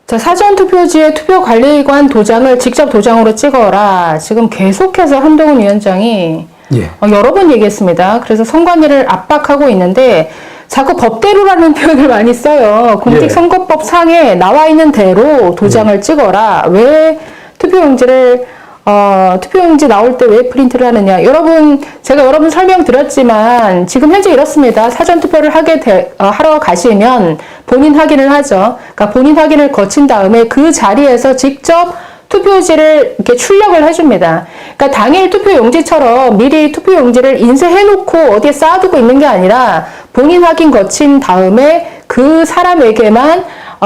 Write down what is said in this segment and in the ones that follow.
자, 사전투표지에 투표관리관 도장을 직접 도장으로 찍어라. 지금 계속해서 한동훈 위원장이 예. 여러 번 얘기했습니다. 그래서 선관위를 압박하고 있는데 자꾸 법대로라는 표현을 많이 써요. 공직선거법 상에 나와 있는 대로 도장을 찍어라. 왜 투표용지를 투표용지 나올 때 왜 프린트를 하느냐. 여러분, 제가 여러 번 설명드렸지만 지금 현재 이렇습니다. 사전투표를 하러 가시면 본인 확인을 하죠. 그러니까 본인 확인을 거친 다음에 그 자리에서 직접 투표지를 이렇게 출력을 해줍니다. 그러니까 당일 투표용지처럼 미리 투표용지를 인쇄해놓고 어디에 쌓아두고 있는 게 아니라 본인 확인 거친 다음에 그 사람에게만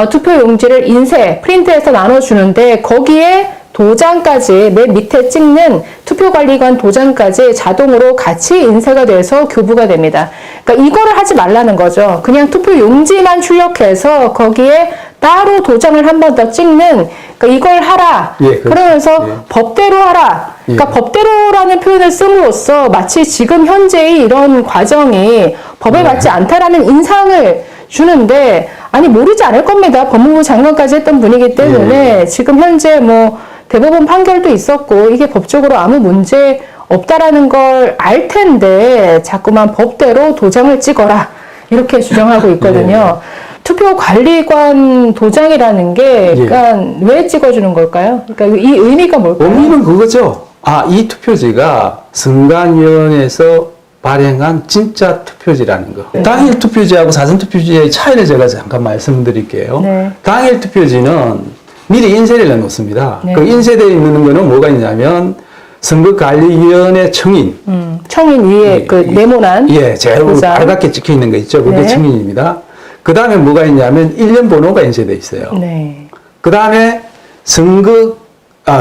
투표용지를 프린트해서 나눠주는데 거기에 도장까지 맨 밑에 찍는 투표관리관 도장까지 자동으로 같이 인쇄가 돼서 교부가 됩니다. 그러니까 이거를 하지 말라는 거죠. 그냥 투표용지만 출력해서 거기에 따로 도장을 한 번 더 찍는, 그러니까 이걸 하라. 예, 그렇죠. 그러면서 예. 법대로 하라. 그러니까 예. 법대로라는 표현을 씀으로써 마치 지금 현재의 이런 과정이 법에 맞지 않다라는 인상을 주는데, 아니 모르지 않을 겁니다. 법무부 장관까지 했던 분이기 때문에 지금 현재 뭐 대법원 판결도 있었고 이게 법적으로 아무 문제 없다라는 걸 알 텐데 자꾸만 법대로 도장을 찍어라 이렇게 주장하고 있거든요. 투표관리관 도장이라는 게 그러니까 왜 찍어주는 걸까요? 그러니까 이 의미가 뭘까요? 의미는 그거죠. 이 투표지가 선관위원회에서 발행한 진짜 투표지라는 거. 당일 투표지하고 사전 투표지의 차이를 제가 잠깐 말씀드릴게요. 네. 당일 투표지는 미리 인쇄를 해놓습니다. 네. 그 인쇄되어 있는 거는 뭐가 있냐면 선거관리위원회 청인. 청인 위에 그 네모난 제일 도장. 빨갛게 찍혀 있는 거 있죠. 그게 네. 청인입니다. 그 다음에 뭐가 있냐면 일련 번호가 인쇄되어 있어요. 네. 그 다음에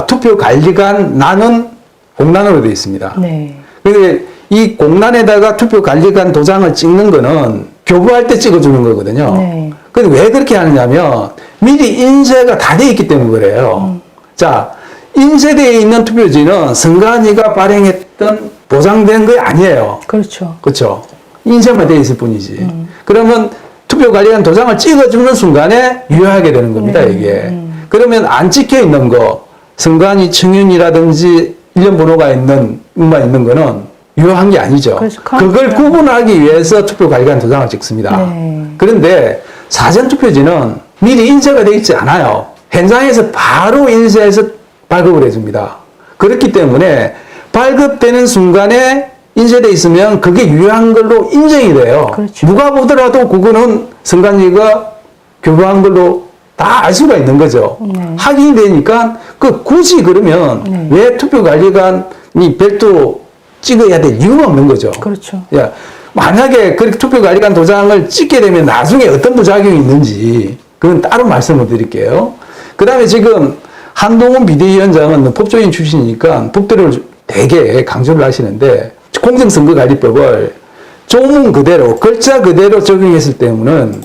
투표관리관 난은 공란으로 되어 있습니다. 네. 근데 이 공란에다가 투표관리관 도장을 찍는 거는 교부할 때 찍어주는 거거든요. 네. 근데 왜 그렇게 하느냐면 미리 인쇄가 다 되어 있기 때문에 그래요. 자, 인쇄되어 있는 투표지는 선관위가 발행했던 보장된 거 아니에요. 그렇죠. 그렇죠. 인쇄만 되어 있을 뿐이지. 그러면 투표관리관 도장을 찍어주는 순간에 유효하게 되는 겁니다, 이게. 그러면 안 찍혀 있는 거, 선관위 청윤이라든지 일련 번호가 있는 거는 유효한 게 아니죠. 그렇죠. 그걸 구분하기 위해서 투표관리관 도장을 찍습니다. 네. 그런데 사전투표지는 미리 인쇄가 되어 있지 않아요. 현장에서 바로 인쇄해서 발급을 해줍니다. 그렇기 때문에 발급되는 순간에 인쇄되어 있으면 그게 유효한 걸로 인정이 돼요. 그렇죠. 누가 보더라도 그거는 선관위가 교부한 걸로 다 알 수가 있는 거죠. 확인이 되니까 굳이 그러면 왜 투표관리관이 별도 찍어야 될 이유가 없는 거죠. 그렇죠. 야, 만약에 그렇게 투표관리관 도장을 찍게 되면 나중에 어떤 부작용이 있는지 그건 따로 말씀을 드릴게요. 그 다음에 지금 한동훈 비대위원장은 법조인 출신이니까 법대로를 되게 강조를 하시는데 공정선거관리법을 조문 그대로 글자 그대로 적용했을 때문에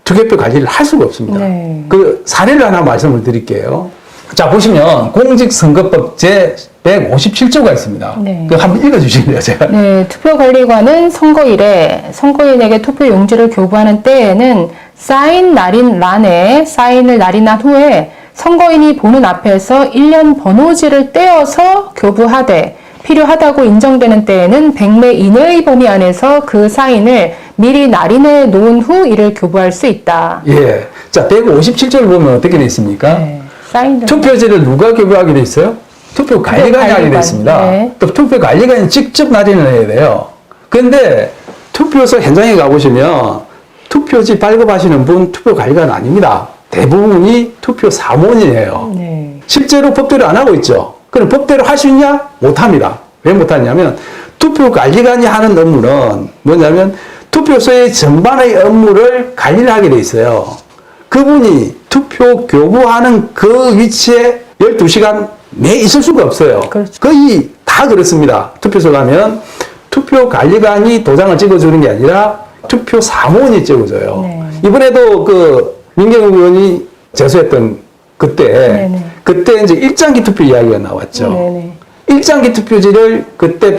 투개표 관리를 할 수가 없습니다. 네. 그 사례를 하나 말씀을 드릴게요. 자, 보시면 공직선거법 제 157조가 있습니다. 네. 그 한번 읽어주시겠어요, 제가? 네, 투표관리관은 선거일에 선거인에게 투표용지를 교부하는 때에는 사인 날인란에 사인을 날인한 후에 선거인이 보는 앞에서 일련 번호지를 떼어서 교부하되 필요하다고 인정되는 때에는 100매 이내의 범위 안에서 그 사인을 미리 날인해 놓은 후 이를 교부할 수 있다. 예. 자, 157조를 보면 어떻게 되어 있습니까? 네, 사인들. 투표지를 누가 교부하게 되어 있어요? 투표관리관이 하게 되어 있습니다. 네. 또 투표관리관이 직접 날인을 해야 돼요. 근데 투표소 현장에 가보시면 투표지 발급하시는 분 투표관리관 아닙니다. 대부분이 투표 사무원이에요. 네. 실제로 법대로 안 하고 있죠. 그럼 법대로 할 수 있냐? 못합니다. 왜 못하냐면 투표관리관이 하는 업무는 뭐냐면 투표소의 전반의 업무를 관리를 하게 돼 있어요. 그분이 투표 교부하는 그 위치에 12시간 내 있을 수가 없어요. 그렇죠. 거의 다 그렇습니다. 투표소 가면 투표관리관이 도장을 찍어주는 게 아니라 투표 사무원이 찍어줘요. 네. 이번에도 그 민경욱 의원이 제소했던 그때 이제 일장기 투표 이야기가 나왔죠. 네네. 일장기 투표지를 그때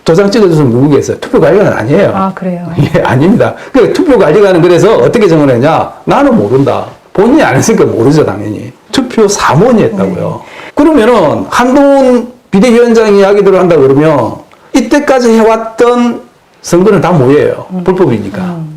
도장 찍어줘서 누구겠어요? 투표관리관은 아니에요. 아, 그래요? 예, 아닙니다. 그 투표관리관은 그래서 어떻게 정을 했냐? 나는 모른다. 본인이 안 했으니까 모르죠, 당연히. 투표 사무원이 했다고요. 그러면은 한동훈 비대위원장 이야기대로 한다 그러면 이때까지 해왔던 선거는 다 뭐예요? 불법이니까.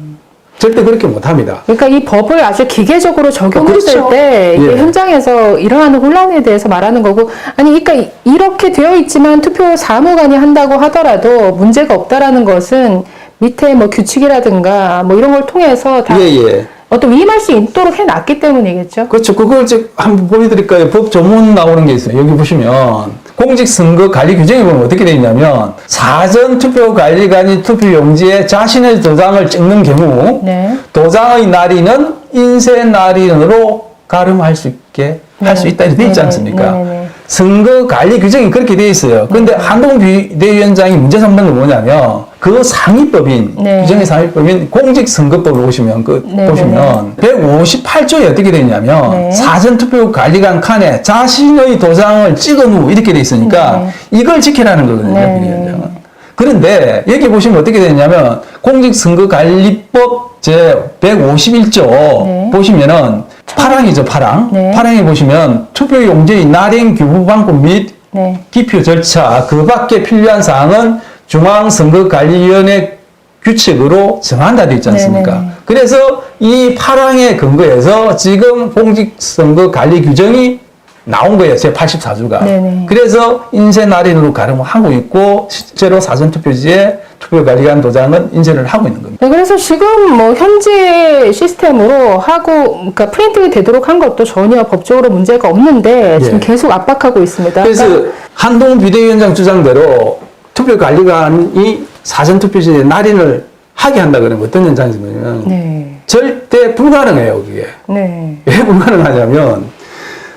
절대 그렇게 못합니다. 그러니까 이 법을 아주 기계적으로 적용했을 그렇죠. 때 이게 예. 현장에서 일어나는 혼란에 대해서 말하는 거고, 아니 그러니까 이렇게 되어 있지만 투표 사무관이 한다고 하더라도 문제가 없다라는 것은 밑에 뭐 규칙이라든가 뭐 이런 걸 통해서 다 예. 어떤 위임할 수 있도록 해놨기 때문이겠죠. 그렇죠. 그걸 즉 한번 보여드릴까요? 법 조문 나오는 게 있어요. 여기 보시면 공직선거 관리 규정에 보면 어떻게 되어 있냐면 사전투표관리관이 투표용지에 자신의 도장을 찍는 경우 네. 도장의 날인은 인쇄 날인으로 가름할 수 있게 할 수 있다 이렇게 되어 있지 않습니까? 네. 선거 관리 규정이 그렇게 되어 있어요. 그런데 한동훈 비대위원장이 문제 삼는 건 뭐냐면 그 상위법인 네. 규정의 상위법인 공직선거법을 보시면 네, 보시면 158조에 어떻게 되어 있냐면 네. 사전투표 관리관 칸에 자신의 도장을 찍은 후 이렇게 되어 있으니까 네. 이걸 지키라는 거거든요. 네. 비대위원장은. 그런데 여기 보시면 어떻게 되냐면 공직선거관리법 제 151조 네. 보시면은 파랑이죠, 파랑. 네. 파랑에 보시면 투표용지의 날인 규부 방법 및 네. 기표 절차 그 밖에 필요한 사항은 중앙선거관리위원회 규칙으로 정한다 되어 있지 않습니까? 네네. 그래서 이 파랑에 근거해서 지금 공직선거 관리 규정이 나온 거예요. 제 84조가. 네네. 그래서 인쇄 날인으로 가름하고 있고 실제로 사전투표지에 투표관리관 도장은 인쇄를 하고 있는 겁니다. 네, 그래서 지금 뭐 현재 시스템으로 하고, 그러니까 프린트가 되도록 한 것도 전혀 법적으로 문제가 없는데 지금 예. 계속 압박하고 있습니다. 그래서 그러니까 한동훈 비대위원장 주장대로 투표관리관이 사전투표지에 날인을 하게 한다 그러면 어떤 현상이냐면 네. 절대 불가능해요, 그게. 네. 왜 불가능하냐면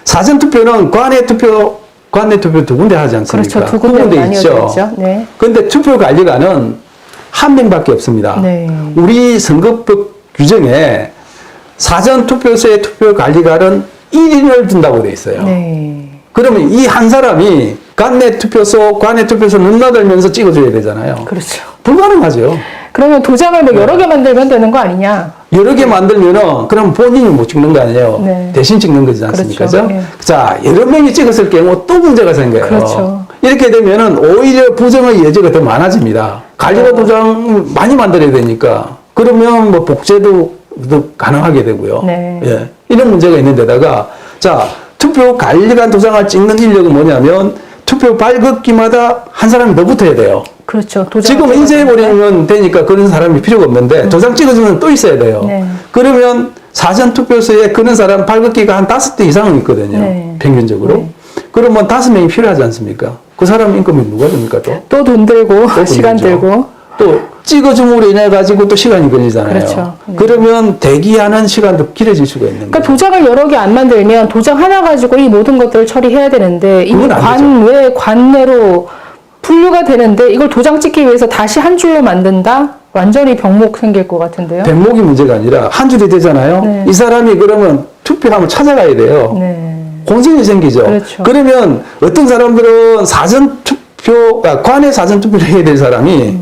사전투표는 관내 투표 두 군데 하지 않습니까? 그렇죠. 두 군데 나뉘어져 있죠. 네. 그런데 투표관리관은 한 명밖에 없습니다. 네. 우리 선거법 규정에 사전투표소의 투표관리관은 1인을 둔다고 돼 있어요. 네. 그러면 이 한 사람이 관내 투표소 넘나들면서 찍어줘야 되잖아요. 그렇죠. 불가능하죠. 그러면 도장을 뭐 여러 개 만들면 되는 거 아니냐? 여러 개 만들면은 그럼 본인이 못 찍는 거 아니에요. 네. 대신 찍는 거지 않습니까? 그렇죠. 그죠? 예. 자, 여러 명이 찍었을 경우 또 문제가 생겨요. 그렇죠. 이렇게 되면은 오히려 부정의 여지가 더 많아집니다. 관리관 도장 많이 만들어야 되니까. 그러면 뭐 복제도 더 가능하게 되고요. 네. 예. 이런 문제가 있는 데다가 자, 투표 관리관 도장을 찍는 인력은 뭐냐면 투표 발급기마다 한 사람이 더 붙어야 돼요. 그렇죠. 도장 지금 인쇄해버리면 되니까 그런 사람이 필요가 없는데 도장 찍어주면 또 있어야 돼요. 네. 그러면 사전투표소에 그런 사람 발급기가 한 5대 이상은 있거든요. 네. 평균적으로. 네. 그러면 5명이 필요하지 않습니까? 그 사람 인건비 누가 줍니까 또? 또 돈 들고 돈 시간 들죠. 들고. 또 찍어줌으로 인해 가지고 또 시간이 걸리잖아요. 그렇죠. 네. 그러면 대기하는 시간도 길어질 수가 있는 거예요. 그러니까 도장을 여러 개 안 만들면 도장 하나 가지고 이 모든 것들을 처리해야 되는데 이미 그건 안 관외 관내로 분류가 되는데 이걸 도장 찍기 위해서 다시 한 줄로 만든다? 완전히 병목 생길 것 같은데요. 대목이 문제가 아니라 한 줄이 되잖아요. 네. 이 사람이 그러면 투표함을 찾아가야 돼요. 네. 공증이 생기죠. 그렇죠. 그러면 어떤 사람들은 관내 사전투표를 해야 될 사람이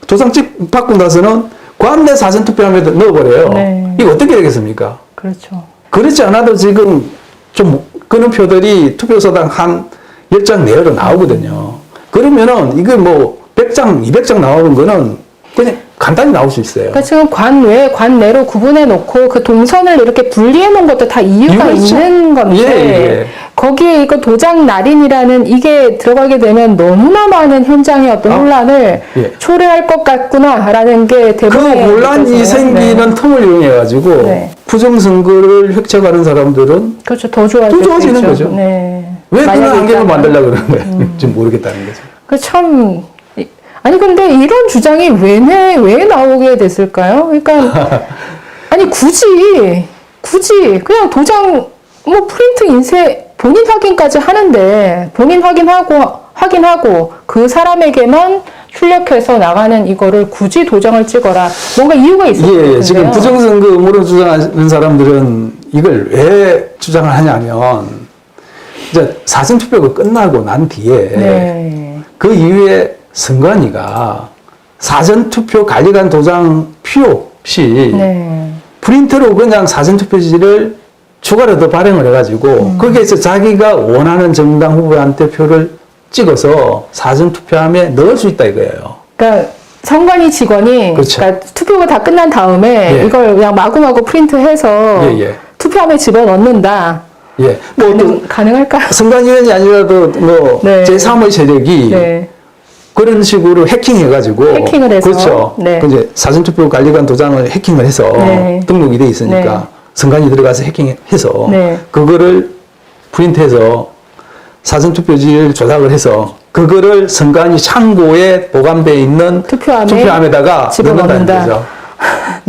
도장 받고 나서는 관내 사전투표함에 넣어버려요. 네. 이거 어떻게 되겠습니까? 그렇죠. 그렇지 않아도 지금 좀 그런 표들이 투표소당 한 10장 내외로 나오거든요. 그러면은 이게 뭐 100장, 200장 나오는 거는 그냥 간단히 나올 수 있어요. 그러니까 지금 관외, 관내로 구분해 놓고 그 동선을 이렇게 분리해 놓은 것도 다 이유가 있죠. 있는 건데 예. 거기에 이거 도장 날인이라는 이게 들어가게 되면 너무나 많은 현장의 어떤 혼란을 예. 초래할 것 같구나라는 게 그 대부분의 혼란이 느껴져요. 생기는 네. 틈을 이용해가지고 네. 부정선거를 획책하는 사람들은 그렇죠. 더 좋아질 더 좋아지는 수 있죠. 거죠. 네. 왜 그런 만약에 환경을 있다면. 만들려고 그러는 거예요? 지금 모르겠다는 거죠. 그 참, 아니, 근데 이런 주장이 왜 나오게 됐을까요? 그러니까, 아니, 굳이, 그냥 도장, 뭐, 프린트 인쇄, 본인 확인까지 하는데, 본인 확인하고, 그 사람에게만 출력해서 나가는 이거를 굳이 도장을 찍어라. 뭔가 이유가 있을 것 같은데요. 지금 부정선거 음모론 주장하는 사람들은 이걸 왜 주장을 하냐면, 이제 사전투표가 끝나고 난 뒤에, 네. 그 이후에 선관위가 사전투표 관리관 도장 필요 없이 네. 프린터로 그냥 사전투표지를 추가로 더 발행을 해가지고 거기에서 자기가 원하는 정당 후보한테 표를 찍어서 사전 투표함에 넣을 수 있다 이거예요. 그러니까 선관위 직원이 그렇죠. 그러니까 투표가 다 끝난 다음에 예. 이걸 그냥 마구마구 프린트해서 예, 예. 투표함에 집어넣는다. 예. 뭐 또 가능할까요? 선관위원이 아니라도 뭐 네. 제3의 세력이 네. 그런 식으로 해킹해가지고 해킹을 해서. 그렇죠. 네. 그 이제 사전투표 관리관 도장을 해킹을 해서 네. 등록이 돼 있으니까 네. 선관위 들어가서 해킹해서 네. 그거를 프린트해서 사전투표지를 조작을 해서 그거를 선관위 창고에 보관돼 있는 투표함에다가 넣는다는 집어넣는다. 거죠.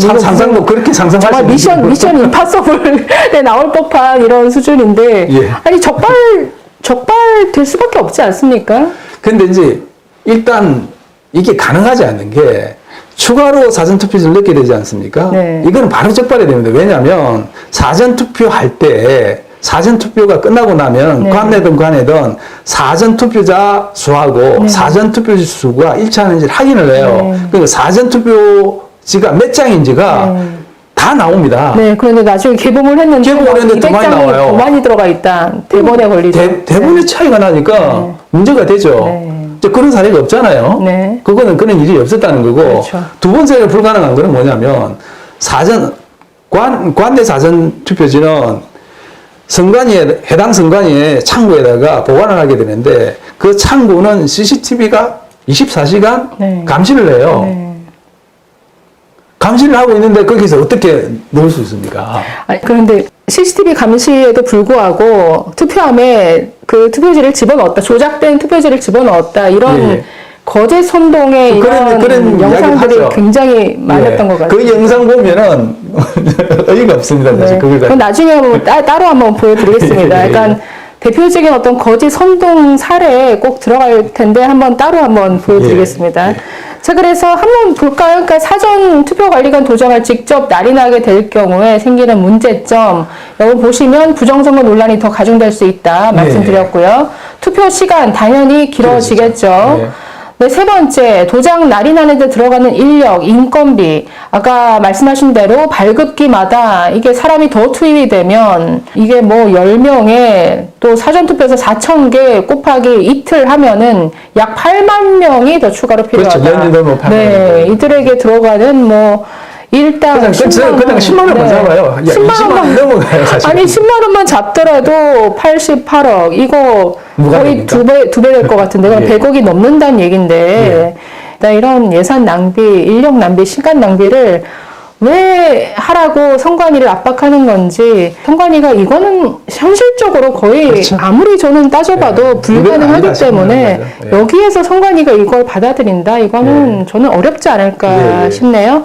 참 상상도 그렇게 상상할 수 정말 있는 미션 임파서블에 나올 법한 이런 수준인데 예. 아니 적발될 수밖에 없지 않습니까? 근데 이제 일단 이게 가능하지 않는 게 추가로 사전투표지를 넣게 되지 않습니까? 네. 이건 바로 적발해야 됩니다. 왜냐하면 사전투표할 때 사전투표가 끝나고 나면 네. 관내든 사전투표자 수하고 네. 사전투표지 수가 일치하는지를 확인을 해요. 네. 그러니까 사전투표지가 몇 장인지가 네. 다 나옵니다. 네, 그런데 나중에 개봉을 했는데 개봉을 했는데 더 많이 200장이 나와요. 더 많이 들어가 있다. 대본에 걸리죠. 대본의 차이가 나니까 네. 문제가 되죠. 네. 이제 그런 사례가 없잖아요. 네. 그거는 그런 일이 없었다는 거고 그렇죠. 두 번째로 불가능한 거는 뭐냐면 관내 사전 투표지는 해당 선관위의 창구에다가 보관을 하게 되는데 그 창구는 CCTV가 24시간 네. 감시를 해요. 네. 감시를 하고 있는데 거기서 어떻게 넣을 수 있습니까? 아니, 그런데 CCTV 감시에도 불구하고 투표함에 그 투표지를 집어넣었다, 조작된 투표지를 집어넣었다 이런 예. 거짓 선동의 이런 영상들이 이야기를 하죠. 굉장히 많았던 것 같아요. 그 영상 보면은 어이가 없습니다. 사실 네. 그걸 그건 나중에 한번 따로 한번 보여드리겠습니다. 예, 예. 약간 대표적인 어떤 거짓 선동 사례에 꼭 들어갈 텐데 따로 한번 보여드리겠습니다. 예, 예. 자, 그래서 한번 볼까요? 그러니까 사전 투표관리관 도장을 직접 날인하게 될 경우에 생기는 문제점, 여기 보시면 부정선거 논란이 더 가중될 수 있다 말씀드렸고요. 투표 시간 당연히 길어지겠죠. 예. 네, 세 번째, 도장 날인하는 데 들어가는 인력, 인건비. 아까 말씀하신 대로 발급기마다 이게 사람이 더 투입이 되면 이게 뭐 10명에 또 사전투표에서 4,000개 곱하기 이틀 하면은 약 8만 명이 더 추가로 필요하다. 그렇죠. 연이도 뭐 8만 네, 명. 이들에게 들어가는 뭐 일당 그냥 10만 원만 잡아요. 야, 20만 원 넘어가요, 사실. 아니 10만 원만 잡더라도 88억 이거 누가 거의 됩니까? 두 배 될 것 같은데 그럼 예. 100억이 넘는다는 얘긴데 이런 예산 낭비, 인력 낭비, 시간 낭비를 왜 하라고 선관위를 압박하는 건지 선관위가 이거는 현실적으로 거의 그렇죠. 아무리 저는 따져봐도 네. 불가능하기 아니다 싶은 때문에 거죠. 네. 여기에서 선관위가 이걸 받아들인다 이거는 저는 어렵지 않을까 예, 예. 싶네요.